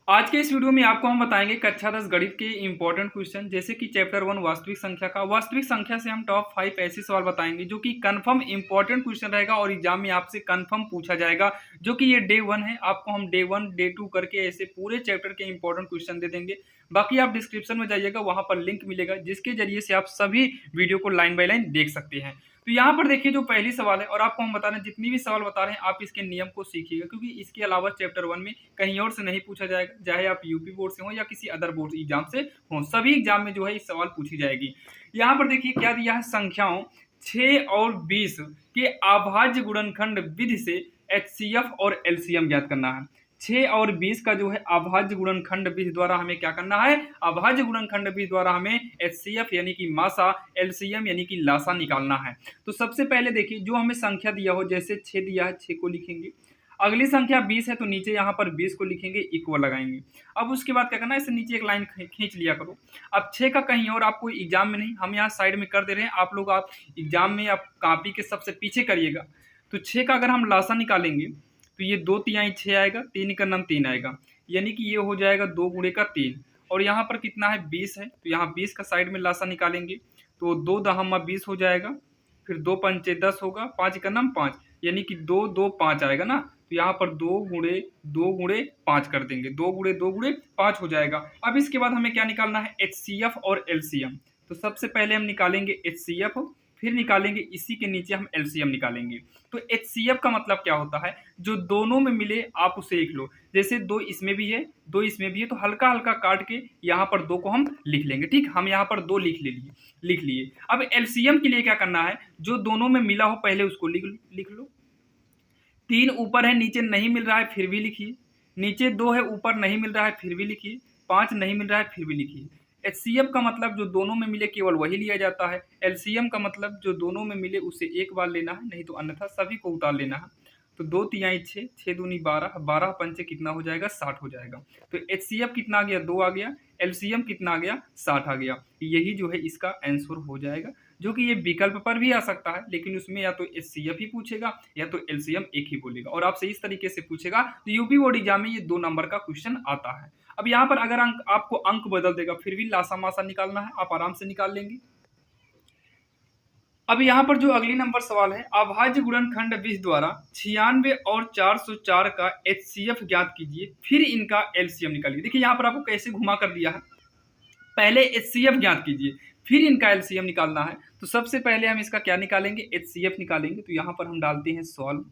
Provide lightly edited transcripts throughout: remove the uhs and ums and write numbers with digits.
आज के इस वीडियो में आपको हम बताएंगे कक्षा 10 गणित के इंपॉर्टेंट क्वेश्चन जैसे कि चैप्टर 1 वास्तविक संख्या का। वास्तविक संख्या से हम टॉप 5 ऐसे सवाल बताएंगे जो कि कंफर्म इंपॉर्टेंट क्वेश्चन रहेगा और एग्जाम में आपसे कंफर्म पूछा जाएगा। जो कि ये डे 1 है, आपको हम डे 1 डे 2 करके ऐसे पूरे चैप्टर के इंपॉर्टेंट क्वेश्चन दे देंगे। बाकी आप डिस्क्रिप्शन में जाइएगा, वहां पर लिंक मिलेगा जिसके जरिए से आप सभी वीडियो को लाइन बाय लाइन देख सकते हैं। तो यहाँ पर देखिए जो पहली सवाल है, और आपको हम बता रहे हैं जितनी भी सवाल बता रहे हैं आप इसके नियम को सीखिएगा, क्योंकि इसके अलावा चैप्टर 1 में कहीं और से नहीं पूछा जाएगा। चाहे आप यूपी बोर्ड से हो या किसी अदर बोर्ड एग्जाम से हो, सभी एग्जाम में जो है इस सवाल पूछी जाएगी। यहाँ पर देखिए क्या दिया है, संख्याओं 6 और 20 के अभाज्य गुणनखंड विधि से एचसीएफ और एलसीएम ज्ञात करना है। 6 और 20 का जो है अभाज्य गुणनखंड विधि द्वारा हमें क्या करना है, अभाज्य गुणनखंड विधि द्वारा हमें एचसीएफ यानी कि मासा, एलसीएम यानी कि लासा निकालना है। तो सबसे पहले देखिए जो हमें संख्या दिया हो, जैसे 6 दिया है 6 को लिखेंगे। अगली संख्या 20 है तो नीचे यहाँ पर 20 को लिखेंगे, इक्वल लगाएंगे। अब उसके बाद क्या करना है, इसे नीचे एक लाइन खींच लिया करो। अब 6 का कहीं और आपको एग्जाम में नहीं, हम यहाँ साइड में कर दे रहे हैं, आप लोग आप एग्जाम में आप कॉपी के सबसे पीछे करिएगा। तो 6 का अगर हम लासा निकालेंगे तो ये 2 तिहाई 6 आएगा, 3 का नाम 3 आएगा, यानी कि ये हो जाएगा 2 गुणे का 3। और यहाँ पर कितना है 20 है, तो यहाँ 20 का साइड में लासा निकालेंगे तो 2 दहमा 20 हो जाएगा, फिर 2 पंचे 10 होगा, 5 का नाम 5, यानी कि 2 2 5 आएगा ना। तो यहाँ पर 2 गुणे 5 कर देंगे, 2 गुणे 5 हो जाएगा। अब इसके बाद हमें क्या निकालना है, एचसीएफ और एलसीएम। तो सबसे पहले हम निकालेंगे एचसीएफ, फिर निकालेंगे इसी के नीचे हम एलसीएम निकालेंगे। तो एचसीएफ का मतलब क्या होता है, जो दोनों में मिले आप उसे लिख लो। जैसे 2 इसमें भी है 2 इसमें भी है, तो हल्का हल्का काट के यहाँ पर 2 को हम लिख लेंगे। ठीक, हम यहाँ पर 2 लिख लिए। अब एलसीएम के लिए क्या करना है, जो दोनों में मिला हो पहले उसको लिख लो। 3 ऊपर है नीचे नहीं मिल रहा है फिर भी लिखिए, नीचे 2 है ऊपर नहीं मिल रहा है फिर भी लिखिए, 5 नहीं मिल रहा है फिर भी लिखिए। एचसीएफ का मतलब जो दोनों में मिले केवल वही लिया जाता है। एलसीएम का मतलब जो दोनों में मिले उसे एक बार लेना है, नहीं तो अन्यथा सभी को उतार लेना है। तो 2 तिहाई 6, 6 दूनी 12, 12 पंचे कितना हो जाएगा 60 हो जाएगा। तो एचसीएफ कितना आ गया 2 आ गया, एलसीएम कितना आ गया 60 आ गया। यही जो है इसका आंसर हो जाएगा, जो कि ये विकल्प पर भी आ सकता है, लेकिन उसमें या तो एचसीएफ ही पूछेगा या तो एलसीएम एक ही बोलेगा, और आपसे इस तरीके से पूछेगा तो यूपी बोर्ड एग्जाम में ये 2 नंबर का क्वेश्चन आता है। अब यहाँ पर अगर आपको अंक बदल देगा फिर भी लासा मासा निकालना है, आप आराम से निकाल लेंगे। अब यहाँ पर जो अगली नंबर सवाल है, अभाज्य गुणनखंड विधि द्वारा 96 और 404 का एचसीएफ ज्ञात कीजिए, फिर इनका एलसीएम निकालिए। देखिए यहाँ पर आपको कैसे घुमा कर दिया है, पहले एचसीएफ ज्ञात कीजिए फिर इनका एलसीएम निकालना है। तो सबसे पहले हम इसका क्या निकालेंगे, एचसीएफ निकालेंगे। तो यहाँ पर हम डालते हैं सॉल्व।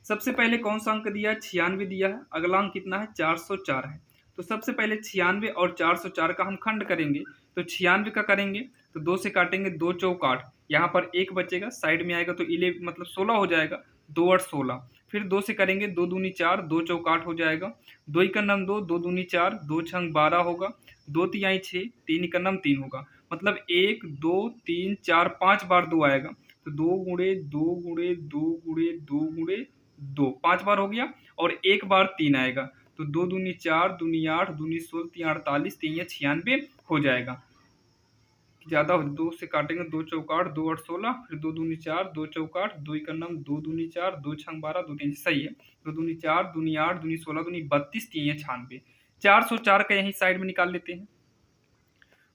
सबसे पहले कौन सा अंक दिया है, 96 दिया है, अगला अंक कितना है 404 है। तो सबसे पहले 96 और 404 का हम खंड करेंगे। तो 96 का करेंगे तो 2 से काटेंगे, 2 चौक 8, यहाँ पर 1 बचेगा, साइड में आएगा तो 11 मतलब 16 हो जाएगा, 2 8 16। फिर 2 से करेंगे, 2 दूनी 4, 2 चौक 8 हो जाएगा, 2 का नाम 2, 2 दूनी 4, 2 छंग 12 होगा, 2 तिहाई 6, 3 का नाम 3 होगा, मतलब 1 2 3 4 5 बार 2 आएगा। तो 2 गुणे 2 गुणे 2 गुणे 2 गुणे 2 5 बार हो गया, और 1 बार 3 आएगा। तो 2 दूनी 4, दूनी 8, दूनी 16, 3 48, 3 या 96 हो जाएगा। ज्यादा 2 से काटेंगे, 2 चौक 8, 2 8 16, फिर 2 दूनी 4, 2 चौक 8, 2 का नाम 2 दूनी 4, 2 छंग 12, 2 3 सही है। 2 दूनी 4, दूनी 8, दूनी 16, दूनी 32, 3 या 96। 404 का यहीं साइड में निकाल लेते हैं।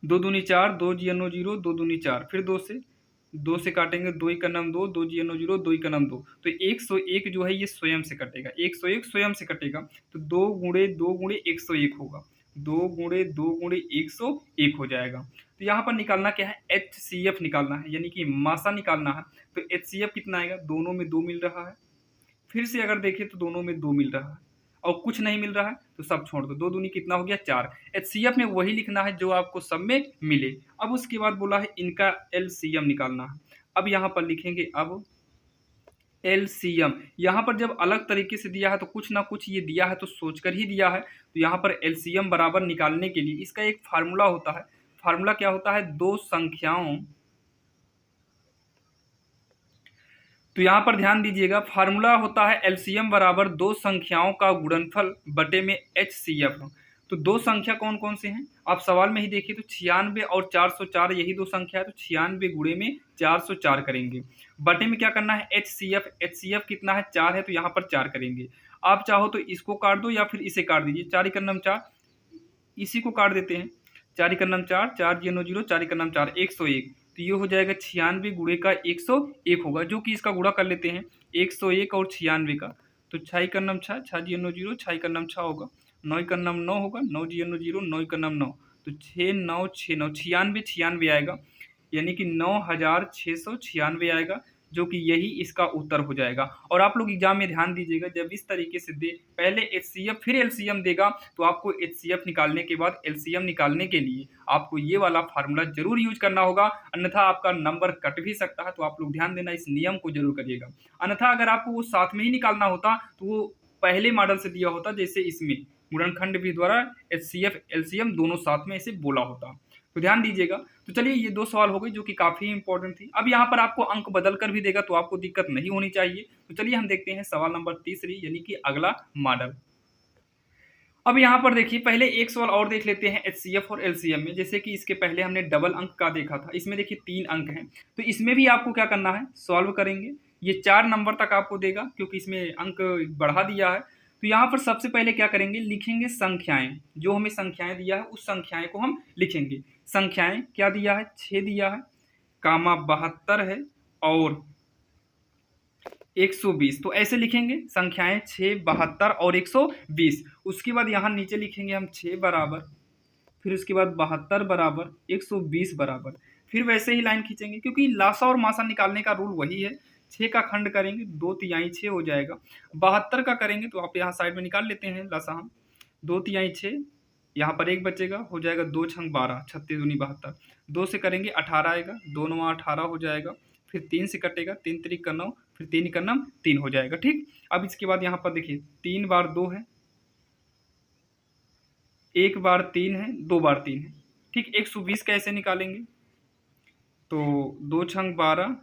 2 दूनी 4, 2 जीरो 0, 2 दूनी 4, फिर 2 से काटेंगे, 2 का नाम 2, 2 जीरो 0, 2 का नाम 2। तो 101 जो है ये स्वयं से कटेगा, 101 स्वयं से कटेगा। तो 2 गुणे 101 होगा, 2 गुणे 101 हो जाएगा। तो यहाँ पर निकालना क्या है, एचसीएफ निकालना है, यानी कि मासा निकालना है। तो एचसीएफ कितना आएगा, दोनों में 2 मिल रहा है, फिर से अगर देखें तो दोनों में 2 मिल रहा है, और कुछ नहीं मिल रहा है तो सब छोड़ दो। 2 दूनी कितना हो गया 4। एचसीएफ में वही लिखना है जो आपको सब में मिले। अब उसके बाद बोला है इनका एलसीएम निकालना है। अब यहाँ पर लिखेंगे, अब एलसीएम यहाँ पर जब अलग तरीके से दिया है तो कुछ ना कुछ ये दिया है तो सोचकर ही दिया है। तो यहाँ पर एलसीएम बराबर निकालने के लिए इसका एक फार्मूला होता है। फार्मूला क्या होता है, दो संख्याओं, तो यहाँ पर ध्यान दीजिएगा, फार्मूला होता है एलसीएम बराबर 2 संख्याओं का गुणनफल बटे में एचसीएफ। तो 2 संख्या कौन कौन से हैं, आप सवाल में ही देखिए। तो 96 और 404 यही 2 संख्या है, तो 96 गुणे में 404 करेंगे। बटे में क्या करना है, एचसीएफ। एचसीएफ कितना है 4 है, तो यहाँ पर 4 करेंगे। आप चाहो तो इसको काट दो या फिर इसे काट दीजिए। 4 × 4, इसी को काट देते हैं। 4 × 4, 4 0 0, 4 × 4 101, तो ये हो जाएगा 96 गुणे का 101 होगा, जो कि इसका गुणा कर लेते हैं 101 और 96 का। तो 6 × 6, 6 0 0, 6 × 6 होगा, 9 × 9 होगा, 9 0 0, 9 × 9, तो 6 9 6 9, 96 96 आएगा, यानी कि 9696 आएगा, जो कि यही इसका उत्तर हो जाएगा। और आप लोग एग्जाम में ध्यान दीजिएगा, जब इस तरीके से दे, पहले एचसीएफ फिर एलसीएम देगा, तो आपको एचसीएफ निकालने के बाद एलसीएम निकालने के लिए आपको ये वाला फार्मूला जरूर यूज करना होगा, अन्यथा आपका नंबर कट भी सकता है। तो आप लोग ध्यान देना, इस नियम को जरूर करिएगा। अन्यथा अगर आपको वो साथ में ही निकालना होता तो वो पहले मॉडल से दिया होता, जैसे इसमें गुणनखंड विधि द्वारा एचसीएफ एलसीएम दोनों साथ में इसे बोला होता। तो ध्यान दीजिएगा। तो चलिए, ये 2 सवाल हो गए जो कि काफी इंपॉर्टेंट थी। अब यहाँ पर आपको अंक बदल कर भी देगा, तो आपको दिक्कत नहीं होनी चाहिए। तो चलिए हम देखते हैं सवाल नंबर 3, यानी कि अगला मॉडल। अब यहाँ पर देखिए, पहले एक सवाल और देख लेते हैं एचसीएफ और एलसीएम में। जैसे कि इसके पहले हमने डबल अंक का देखा था, इसमें देखिए 3 अंक हैं। तो इसमें भी आपको क्या करना है, सॉल्व करेंगे। ये 4 नंबर तक आपको देगा, क्योंकि इसमें अंक बढ़ा दिया है। तो यहाँ पर सबसे पहले क्या करेंगे, लिखेंगे संख्याएं। जो हमें संख्याएं दिया है उस संख्याएं को हम लिखेंगे। संख्याएं क्या दिया है, 6 दिया है, कामा 72 है और 120। तो ऐसे लिखेंगे संख्याएं 6, 72 और 120। उसके बाद यहाँ नीचे लिखेंगे हम 6 बराबर, फिर उसके बाद 72 बराबर, 120 बराबर, फिर वैसे ही लाइन खींचेंगे, क्योंकि लासा और मासा निकालने का रूल वही है। 6 का खंड करेंगे, 2 तिहाई 6 हो जाएगा। 72 का करेंगे तो आप यहाँ साइड में निकाल लेते हैं लासा हम, 2 तिहाई 6, यहाँ पर 1 बचेगा, हो जाएगा 2 छंग 12, 36 दूनी 72। 2 से करेंगे 18 आएगा, 2 9 18 हो जाएगा, फिर 3 से कटेगा, 3 3 का 9, फिर 3 का 9 3 हो जाएगा। ठीक, अब इसके बाद यहाँ पर देखिए 3 बार 2 है, 1 बार 3 है, 2 बार 3 है। ठीक, 120 कैसे निकालेंगे, तो 2 छंग 12,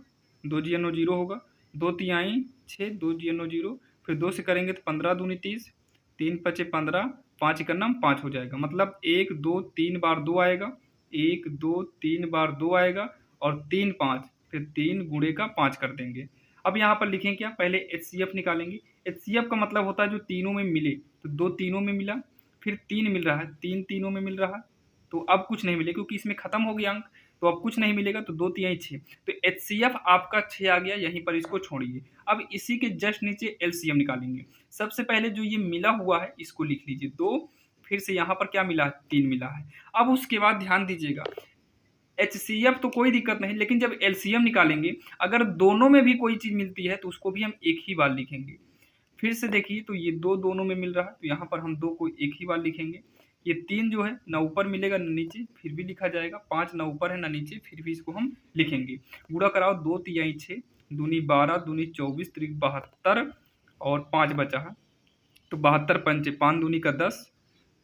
2 जीरो 0 होगा, 2 तिहाई 6, 2 जीरो 0, फिर 2 से करेंगे तो 15 दूनी 30, 3 पचे 15, 5 का नाम 5 हो जाएगा। मतलब 1 2 3 बार 2 आएगा, 1 2 3 बार 2 आएगा, और 3 5, फिर 3 गुणे का 5 कर देंगे। अब यहाँ पर लिखें क्या, पहले एचसीएफ निकालेंगे। एचसीएफ का मतलब होता है जो तीनों में मिले, तो 2 तीनों में मिला, फिर 3 मिल रहा है, 3 तीनों में मिल रहा है, तो अब कुछ नहीं मिलेगा क्योंकि इसमें खत्म हो गया अंक, तो अब कुछ नहीं मिलेगा। तो 2 तिहाई 6, तो एचसीएफ आपका 6 आ गया, यहीं पर इसको छोड़िए। अब इसी के जस्ट नीचे एलसीएम निकालेंगे। सबसे पहले जो ये मिला हुआ है इसको लिख लीजिए 2, फिर से यहाँ पर क्या मिला है, 3 मिला है। अब उसके बाद ध्यान दीजिएगा, एचसीएफ तो कोई दिक्कत नहीं, लेकिन जब एलसीएम निकालेंगे अगर दोनों में भी कोई चीज मिलती है तो उसको भी हम एक ही बार लिखेंगे। फिर से देखिए, तो ये 2 दोनों में मिल रहा है, तो यहाँ पर हम 2 को एक ही बार लिखेंगे। ये 3 जो है ना ऊपर मिलेगा ना नीचे, फिर भी लिखा जाएगा। 5 ना ऊपर है ना नीचे, फिर भी इसको हम लिखेंगे। गुणा कराओ, 2 तिहाई 6, दूनी 12, दूनी 24, त्रिक 72 और 5 बचा है, तो 72 पंचे 5 दूनी का 10,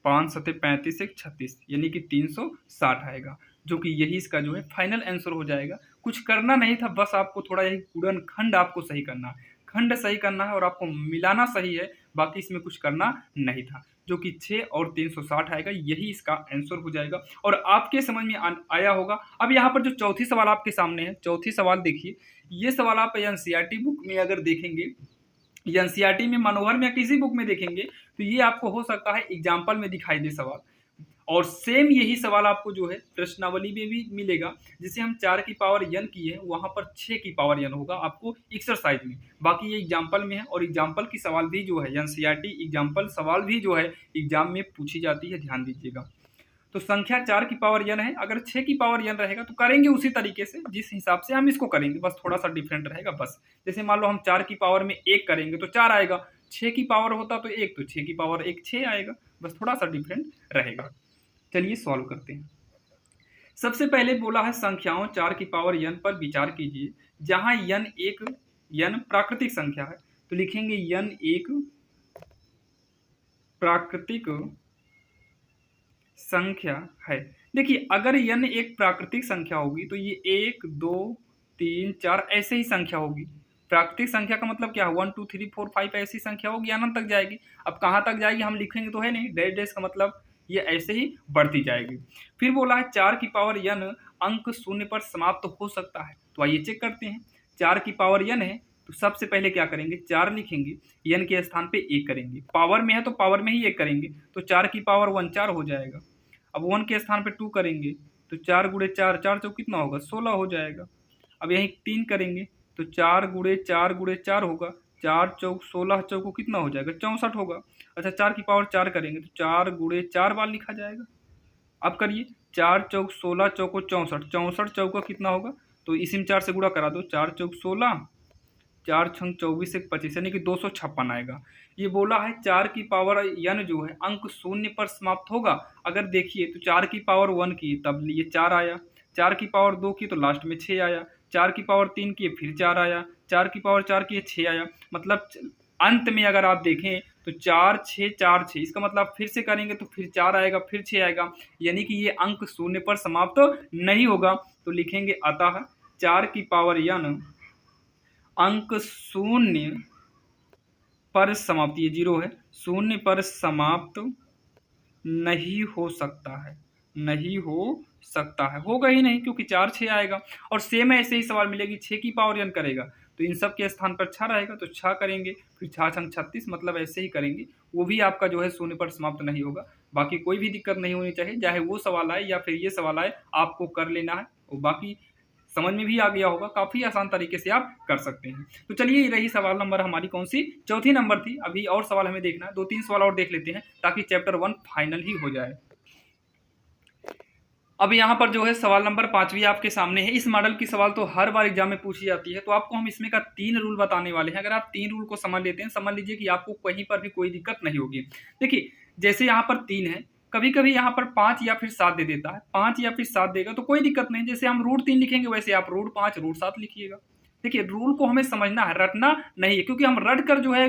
5 सते 35, 1 36, यानी कि 360 आएगा, जो कि यही इसका जो है फाइनल आंसर हो जाएगा। कुछ करना नहीं था, बस आपको थोड़ा यही गुणनखंड आपको सही करना है, खंड सही करना है और आपको मिलाना सही है, बाकी इसमें कुछ करना नहीं था, जो कि 6 और 360 आएगा, यही इसका आंसर हो जाएगा। और आपके समझ में आया होगा। अब यहाँ पर जो चौथी सवाल आपके सामने है, चौथी सवाल देखिए, ये सवाल आप एनसीईआरटी बुक में अगर देखेंगे, एनसीईआरटी में, मनोहर में या किसी बुक में देखेंगे, तो ये आपको हो सकता है एग्जाम्पल में दिखाई दे सवाल। और सेम यही सवाल आपको जो है प्रश्नावली में भी मिलेगा। जिसे हम 4 की पावर n की है, वहां पर 6 की पावर n होगा आपको एक्सरसाइज में। बाकी ये एग्जाम्पल में है, और एग्जाम्पल की सवाल भी जो है एनसीईआरटी एग्जाम्पल सवाल भी जो है एग्जाम में पूछी जाती है, ध्यान दीजिएगा। तो संख्या 4 की पावर n है, अगर 6 की पावर n रहेगा तो करेंगे उसी तरीके से जिस हिसाब से हम इसको करेंगे, बस थोड़ा सा डिफरेंट रहेगा बस। जैसे मान लो हम 4 की पावर में 1 करेंगे तो 4 आएगा, 6 की पावर होता तो 1, तो 6 की पावर 1 6 आएगा, बस थोड़ा सा डिफरेंट रहेगा। चलिए सॉल्व करते हैं। सबसे पहले बोला है संख्याओं 4 की पावर n पर विचार कीजिए, जहां n प्राकृतिक संख्या है, तो लिखेंगे n एक प्राकृतिक संख्या है। देखिए, अगर n एक प्राकृतिक संख्या होगी तो ये 1 2 3 4 ऐसे ही संख्या होगी। प्राकृतिक संख्या का मतलब क्या है, 1 2 3 4 5 ऐसी संख्या होगी, अनंत तक जाएगी। अब कहाँ तक जाएगी हम लिखेंगे तो है नहीं, डैश डैश का मतलब ये ऐसे ही बढ़ती जाएगी। फिर बोला है 4 की पावर n अंक शून्य पर समाप्त हो सकता है, तो आइए चेक करते हैं। 4 की पावर n है तो सबसे पहले क्या करेंगे, 4 लिखेंगे, n के स्थान पे 1 करेंगे, पावर में है तो पावर में ही 1 करेंगे, तो 4 की पावर 1 4 हो जाएगा। अब 1 के स्थान पे 2 करेंगे तो 4 गुणे 4, 4 चौक कितना होगा, 16 हो जाएगा। अब यहीं 3 करेंगे तो 4 गुणे 4 गुणे 4 होगा, 4 चौक 16, चौको कितना हो जाएगा, 64 होगा। अच्छा 4 की पावर 4 करेंगे तो 4 गुणे 4 बार लिखा जाएगा। अब करिए, 4 चौक 16, चौको 64, 64 चौका कितना होगा, तो इसी में 4 से गुणा करा दो, 4 चौक 16, 4 छंग 24 एक 25, यानी कि 256 आएगा। ये बोला है 4 की पावर n जो है अंक शून्य पर समाप्त होगा। अगर देखिए तो 4 की पावर 1 की तब ये 4 आया, 4 की पावर 2 की तो लास्ट में 6 आया, 4 की पावर 3 की फिर 4 आया, 4 की पावर 4 की 6 आया। मतलब अंत में अगर आप देखें तो 4 6 4 6, इसका मतलब फिर से करेंगे तो फिर 4 आएगा, फिर 6 आएगा, यानी कि ये अंक शून्य पर समाप्त नहीं होगा। तो लिखेंगे अतः 4 की पावर n अंक शून्य पर समाप्त, ये 0 है, शून्य पर समाप्त नहीं हो सकता है, नहीं हो सकता है, होगा ही नहीं क्योंकि 4 6 आएगा। और सेम ऐसे ही सवाल मिलेगी, 6 की पावर n करेगा तो इन सब के स्थान पर 6 रहेगा, तो 6 करेंगे, फिर 6 छंग 36, मतलब ऐसे ही करेंगे, वो भी आपका जो है शून्य पर समाप्त नहीं होगा। बाकी कोई भी दिक्कत नहीं होनी चाहिए, चाहे वो सवाल आए या फिर ये सवाल आए, आपको कर लेना है। और बाकी समझ में भी आ गया होगा, काफ़ी आसान तरीके से आप कर सकते हैं। तो चलिए, ये रही सवाल नंबर हमारी कौन सी, चौथी नंबर थी। अभी और सवाल हमें देखना है, 2-3 सवाल और देख लेते हैं ताकि चैप्टर 1 फाइनल ही हो जाए। अब यहाँ पर जो है सवाल नंबर 5वीं आपके सामने है। इस मॉडल की सवाल तो हर बार एग्जाम में पूछी जाती है, तो आपको हम इसमें का 3 रूल बताने वाले हैं। अगर आप 3 रूल को समझ लेते हैं, समझ लीजिए कि आपको कहीं पर भी कोई दिक्कत नहीं होगी। देखिए, जैसे यहाँ पर 3 है, कभी कभी यहाँ पर 5 या फिर 7 दे देता है, 5 या फिर 7 देगा तो कोई दिक्कत नहीं। जैसे हम रूट 3 लिखेंगे वैसे आप रूट 5 रूट 7 लिखिएगा। देखिए, रूल को हमें समझना है, रटना नहीं है, क्योंकि हम रट कर जो है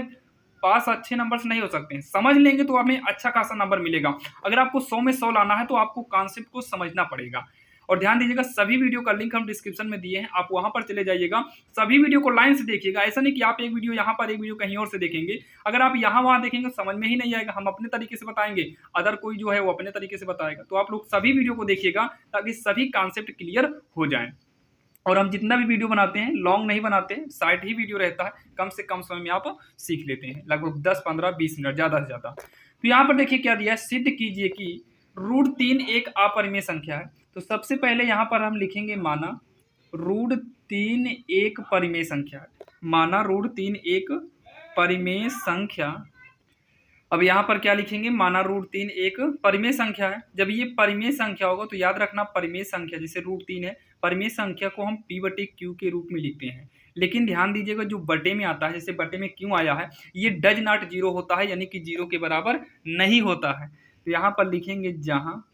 पास अच्छे नंबर से नहीं हो सकते हैं। समझ लेंगे तो हमें अच्छा खासा नंबर मिलेगा। अगर आपको 100 में 100 लाना है तो आपको कॉन्सेप्ट को समझना पड़ेगा। और ध्यान दीजिएगा, सभी वीडियो का लिंक हम डिस्क्रिप्शन में दिए हैं, आप वहां पर चले जाइएगा, सभी वीडियो को लाइन से देखिएगा। ऐसा नहीं कि आप एक वीडियो यहाँ पर एक वीडियो कहीं और से देखेंगे। अगर आप यहाँ वहां देखेंगे समझ में ही नहीं आएगा, हम अपने तरीके से बताएंगे, अदर कोई जो है वो अपने तरीके से बताएगा। तो आप लोग सभी वीडियो को देखिएगा ताकि सभी कॉन्सेप्ट क्लियर हो जाए। और हम जितना भी वीडियो बनाते हैं लॉन्ग नहीं बनाते हैं, शार्ट ही वीडियो रहता है, कम से कम समय में आप सीख लेते हैं, लगभग 10 15 20 मिनट, ज़्यादा से ज़्यादा। तो यहाँ पर देखिए क्या दिया है, सिद्ध कीजिए कि रूट 3 एक अपरिमेय संख्या है। तो सबसे पहले यहाँ पर हम लिखेंगे माना रूट 3 एक परिमेय संख्या है, माना रूट 3 एक परिमेय संख्या। अब यहाँ पर क्या लिखेंगे, माना रूट 3 एक परिमेय संख्या है। जब ये परिमेय संख्या होगा तो याद रखना, परिमेय संख्या जैसे रूट 3 है, परिमेय संख्या को हम p/q के रूप में लिखते हैं। लेकिन ध्यान दीजिएगा, जो बटे में आता है, जैसे बटे में क्यों आया है, ये डज नॉट 0 होता है, यानी कि 0 के बराबर नहीं होता है। तो यहाँ पर लिखेंगे जहाँ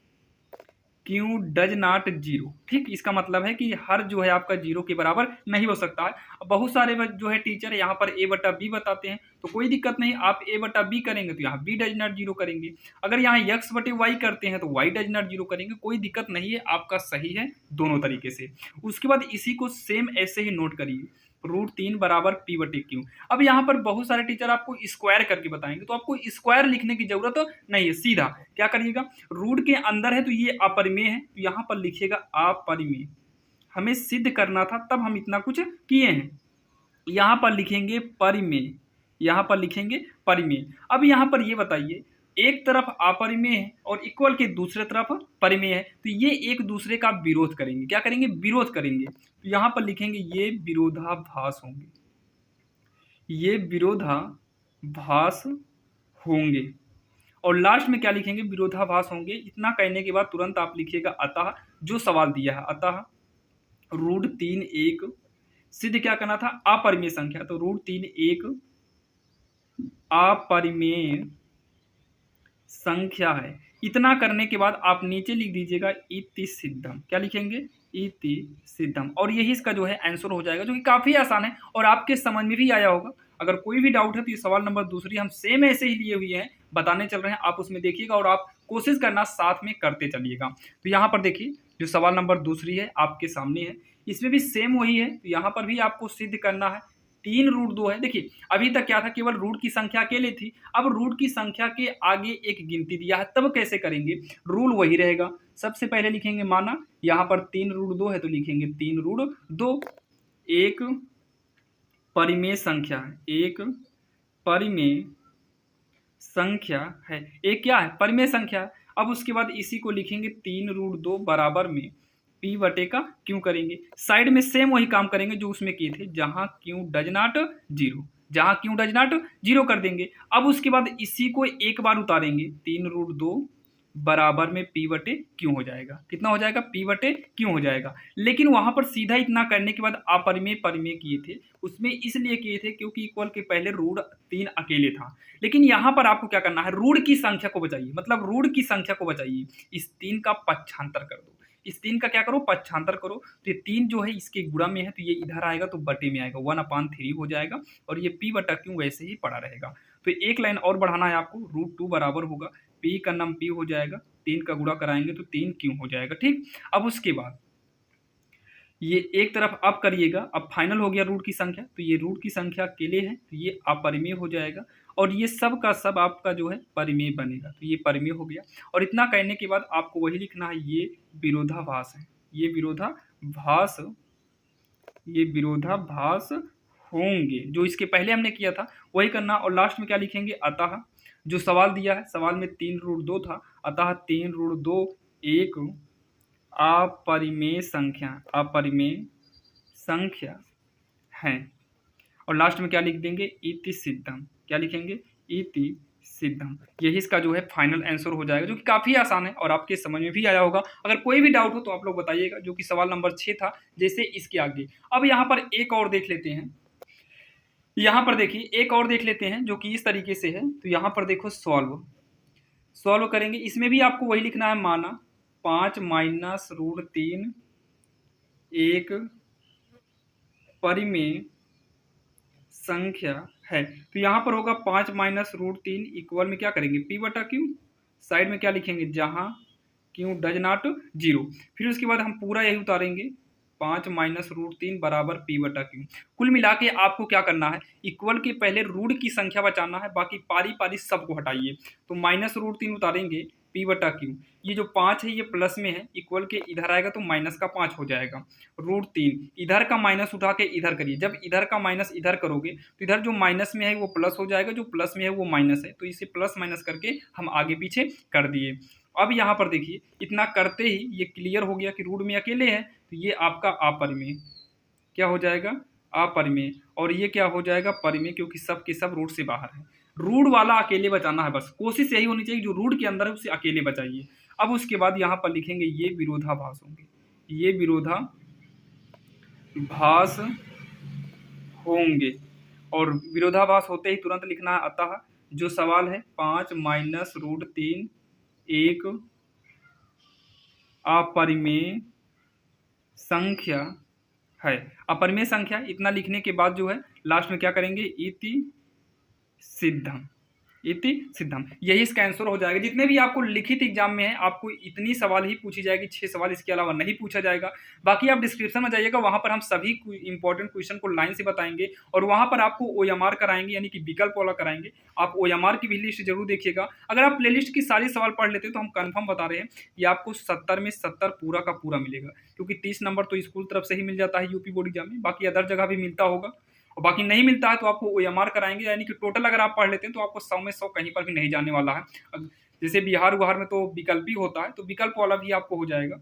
क्यू डज नॉट 0, ठीक। इसका मतलब है कि हर जो है आपका 0 के बराबर नहीं हो सकता है। बहुत सारे जो है टीचर यहाँ पर a/b बताते हैं, तो कोई दिक्कत नहीं, आप a/b करेंगे तो यहाँ b डज नॉट 0 करेंगे। अगर यहाँ x/y करते हैं तो y डज नॉट 0 करेंगे, कोई दिक्कत नहीं है, आपका सही है दोनों तरीके से। उसके बाद इसी को सेम ऐसे ही नोट करिए, रूट 3 बराबर p/q। अब यहाँ पर बहुत सारे टीचर आपको स्क्वायर करके बताएंगे, तो आपको स्क्वायर लिखने की जरूरत नहीं है, सीधा क्या करिएगा, रूट के अंदर है तो ये अपरिमेय है, तो यहाँ पर लिखिएगा अपरिमेय। हमें सिद्ध करना था तब हम इतना कुछ किए हैं। यहाँ पर लिखेंगे परिमेय, यहाँ पर लिखेंगे परिमेय। अब यहाँ पर ये बताइए, एक तरफ अपरिमेय है और इक्वल के दूसरे तरफ परिमेय है, तो ये एक दूसरे का विरोध करेंगे। क्या करेंगे, विरोध करेंगे। तो यहाँ पर लिखेंगे ये विरोधाभास होंगे, ये विरोधाभास होंगे। और लास्ट में क्या लिखेंगे, विरोधाभास होंगे। इतना कहने के बाद तुरंत आप लिखिएगा अतः, जो सवाल दिया है, अतः रूट 3 एक सिद्ध क्या करना था, अपरिमेय संख्या, तो रूट 3 एक अपरिमेय संख्या है। इतना करने के बाद आप नीचे लिख दीजिएगा इति सिद्धम। क्या लिखेंगे, इति सिद्धम। और यही इसका जो है आंसर हो जाएगा, जो कि काफी आसान है और आपके समझ में भी आया होगा। अगर कोई भी डाउट है तो ये सवाल नंबर 2 हम सेम ऐसे ही लिए हुए हैं, बताने चल रहे हैं, आप उसमें देखिएगा और आप कोशिश करना साथ में करते चलिएगा। तो यहाँ पर देखिए, जो सवाल नंबर 2 है आपके सामने है, इसमें भी सेम वही है। तो यहाँ पर भी आपको सिद्ध करना है, 3 रूट 2 है। देखिए, अभी तक क्या था, केवल रूट की संख्या अकेले थी, अब रूट की संख्या के आगे एक गिनती दिया है, तब कैसे करेंगे, रूल वही रहेगा। सबसे पहले लिखेंगे माना, यहाँ पर 3 रूट 2 है तो लिखेंगे 3 रूट 2 एक परिमेय संख्या है, एक परिमेय संख्या है, एक क्या है, परिमेय संख्या है। अब उसके बाद इसी को लिखेंगे 3√2 बराबर में P बटे का क्यों करेंगे, साइड में सेम वही काम करेंगे जो उसमें किए थे, जहां क्यू डज नॉट जीरो, जहां क्यू डज नॉट जीरो कर देंगे। अब उसके बाद इसी को एक बार उतारेंगे, 3√2 बराबर में P बटे क्यों हो जाएगा, कितना हो जाएगा, P बटे क्यों हो जाएगा। लेकिन वहां पर सीधा इतना करने के बाद अपरिमेय परिमेय किए थे, उसमें इसलिए किए थे क्योंकि इक्वल के पहले रूट 3 अकेले था। लेकिन यहाँ पर आपको क्या करना है, रूट की संख्या को बचाइए, मतलब रूट की संख्या को बचाइए, इस 3 का पक्षांतर कर दो, इस 3 का क्या करो, पक्षांतर करो। तो ये 3 जो है इसके गुणा में है, तो ये इधर आएगा तो बटे में आएगा, 1/3 हो जाएगा, और ये P बटा क्यों वैसे ही पड़ा रहेगा। तो एक लाइन और बढ़ाना है आपको, √2 बराबर होगा P का नाम P हो जाएगा, 3 का गुणा कराएंगे तो 3 क्यों हो जाएगा, ठीक। अब उसके बाद ये एक तरफ अब करिएगा, अब फाइनल हो गया रूट की संख्या, तो ये रूट की संख्या अकेले है तो ये अपरिमेय हो जाएगा, और ये सब का सब आपका जो है परिमेय बनेगा, तो ये परिमेय हो गया। और इतना कहने के बाद आपको वही लिखना है, ये विरोधाभास है, ये विरोधाभास, ये विरोधाभास होंगे, जो इसके पहले हमने किया था वही करना। और लास्ट में क्या लिखेंगे, अतः जो सवाल दिया है, सवाल में 3√2 था, अतः 3√2 एक अपरिमेय संख्या, अपरिमेय संख्या है। और लास्ट में क्या लिख देंगे, इति सिद्धम, क्या लिखेंगे, इति सिद्धम। यही इसका जो है फाइनल आंसर हो जाएगा, जो कि काफ़ी आसान है और आपके समझ में भी आया होगा। अगर कोई भी डाउट हो तो आप लोग बताइएगा, जो कि सवाल नंबर 6 था, जैसे इसके आगे। अब यहाँ पर एक और देख लेते हैं, यहाँ पर देखिए एक और देख लेते हैं जो कि इस तरीके से है। तो यहाँ पर देखो सॉल्व करेंगे, इसमें भी आपको वही लिखना है, माना 5 माइनस √3 एक परिमेय संख्या है। तो यहाँ पर होगा 5 माइनस √3 इक्वल में क्या करेंगे, P बटा क्यू, साइड में क्या लिखेंगे, जहाँ क्यू डज नॉट जीरो। फिर उसके बाद हम पूरा यही उतारेंगे, 5 माइनस √3 बराबर P बटा क्यू। कुल मिला के आपको क्या करना है, इक्वल के पहले रूट की संख्या बचाना है, बाकी पारी पारी सबको हटाइए। तो माइनस √3 उतारेंगे, P बटा क्यू, ये जो 5 है ये प्लस में है, इक्वल के इधर आएगा तो माइनस का 5 हो जाएगा, √3 इधर का माइनस उठा के इधर करिए, जब इधर का माइनस इधर करोगे तो इधर जो माइनस में है वो प्लस हो जाएगा, जो प्लस में है वो माइनस है, तो इसे प्लस माइनस करके हम आगे पीछे कर दिए। अब यहाँ पर देखिए इतना करते ही ये क्लियर हो गया कि रूट में अकेले है, तो ये आपका अपरिमेय क्या हो जाएगा, अपरिमेय, और ये क्या हो जाएगा, परिमेय, क्योंकि सब के सब रूट से बाहर है। रूट वाला अकेले बचाना है, बस कोशिश यही होनी चाहिए जो रूट के अंदर है उसे अकेले बचाइए। अब उसके बाद यहाँ पर लिखेंगे ये विरोधाभास होंगे, ये विरोधाभास होंगे, और विरोधाभास होते ही तुरंत लिखना है, अतः जो सवाल है 5 माइनस √3 एक अपरिमेय संख्या है। अपरिमेय संख्या इतना लिखने के बाद जो है लास्ट में क्या करेंगे, इति सिद्धम, इति सिद्धम, यही इसका आंसर हो जाएगा। जितने भी आपको लिखित एग्जाम में है आपको इतनी सवाल ही पूछी जाएगी, 6 सवाल, इसके अलावा नहीं पूछा जाएगा। बाकी आप डिस्क्रिप्शन में जाइएगा, वहां पर हम सभी इंपॉर्टेंट क्वेश्चन को लाइन से बताएंगे, और वहां पर आपको OMR कराएंगे, यानी कि विकल्प वाला कराएंगे। आप OMR की भी लिस्ट जरूर देखिएगा। अगर आप प्लेलिस्ट की सारी सवाल पढ़ लेते हैं तो हम कंफर्म बता रहे हैं कि आपको 70 में 70 पूरा का पूरा मिलेगा, क्योंकि 30 नंबर तो स्कूल तरफ से ही मिल जाता है यूपी बोर्ड एग्जाम में, बाकी अदर जगह भी मिलता होगा, और बाकी नहीं मिलता है तो आपको OMR कराएंगे, यानी कि टोटल अगर आप पढ़ लेते हैं तो आपको 100 में 100 कहीं पर भी नहीं जाने वाला है। जैसे बिहार में तो विकल्प ही होता है, तो विकल्प वाला भी आपको हो जाएगा।